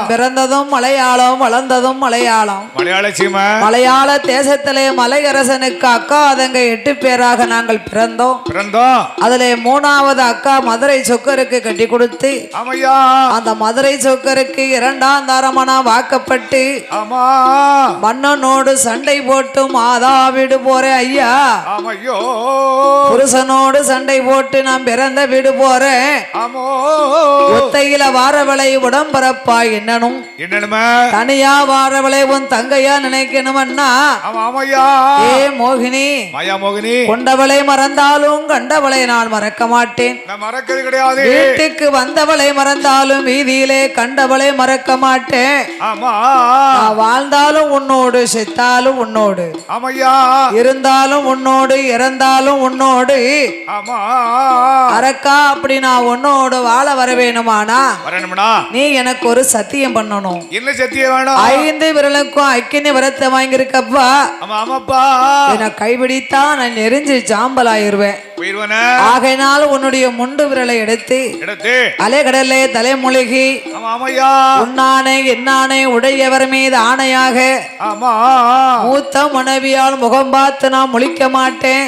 பிறந்ததும் மலையாளம் வளர்ந்ததும் மலையாளம் மலையாள தேசத்திலே மலையரசனுக்கு அக்கா அதங்க 8 பேராக நாங்கள் பிறந்தோம். அதிலே 3வது அக்கா மதுரை சொக்கருக்கு கட்டி கொடுத்து அந்த மதுரை சொக்கருக்கு 2ஆம் தாரமனா வாக்கப்பட்டு மன்னனோடு சண்டை போட்டு மாதா வீடு போறேன் ஐயா, புருஷனோடு சண்டை போட்டு நான் பிறந்த வீடு போறேன். ஒத்தையில வாரவளை உடம்பரப்பா என்னனும் தனியா வாரவளை உன் தங்கையா நினைக்கணும்னா ஏ மோகினி கொண்டவளை மறந்தாலும் கண்டவளை நான் மறக்க மாட்டேன். வீட்டுக்கு வந்தவளை மறந்தாலும் வீதியிலே கண்டவளை மறக்க மாட்டேன். வாழ்ந்தாலும் உன்னோடு செத்தாலும் உன்னோடு இருந்தாலும் உன்னோடு இறந்தாலும் உன்னோடு அரக்கா அப்படி நான் உன்னோடு வாழ வர வேணுமானா நீ எனக்கு ஒரு சத்தியம் பண்ணணும். என்ன சத்தியம் வேணும்? 5 விரலுக்கும் அக்கினி வரத்தை வாங்கியிருக்கப்பா. என்ன கைபிடித்தா நான் நெறிஞ்சு சாம்பல் ஆயிருவேன். ஆகையினால் உன்னுடைய முண்டு விரலை எடுத்து அலைகடலே தலைமொழிகி உன்னானை என்னானை உடையவர் மீது ஆணையாக மூத்த மனைவியால் முகம் பார்த்து நான் முழிக்க மாட்டேன்,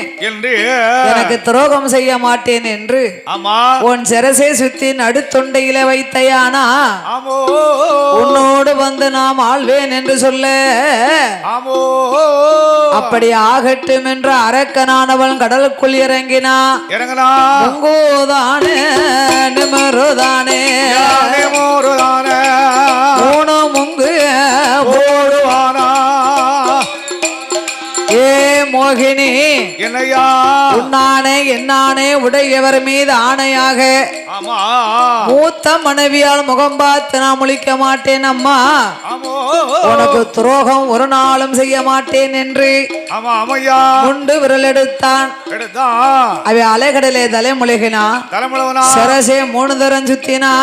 எனக்கு துரோகம் செய்ய மாட்டேன் என்று உன் சிரசை சுத்தி நடுத்தொண்டையில வைத்தையானா உன்னோடு வந்து நாம் ஆள்வேன் என்று சொல்ல அப்படி ஆகட்டும் என்று அரக்கனானவன் கடலுக்குள் இறங்கினா முங்கோதானே நிமருதானே மூணு முங்கு போடுவானா. ஏ மோகினி உன்னானே என்னானே உடையவர் மீது ஆணையாக மூத்த மனைவியால் முகம் பார்த்து நான் முழிக்க மாட்டேன் அம்மா, உனக்கு துரோகம் ஒரு நாளும் செய்ய மாட்டேன் என்று முண்டு விரல் எடுத்தான். அவை அலைகடலே தலைமுழுகினா சரசே 3 தரம் சுத்தினா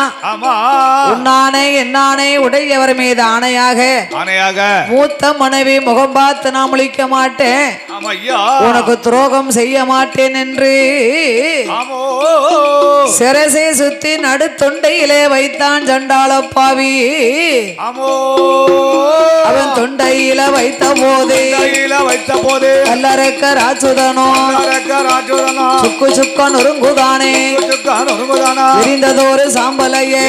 உன்னானே என்னானே உடையவர் மீது ஆணையாக மூத்த மனைவி முகம் பார்த்து நான் முழிக்க மாட்டேன், உனக்கு துரோகம் செய்ய மாட்டேன் என்று சிரசை சுத்தி நடு தொண்டையிலே வைத்தான் சண்டாள பாவி. அவன் தொண்டையில வைத்த போதே கல்லறைக்க ராஜுதனோ சுக்கு சுக்க நொறுங்குதானே விரிந்ததொரு சாம்பலையே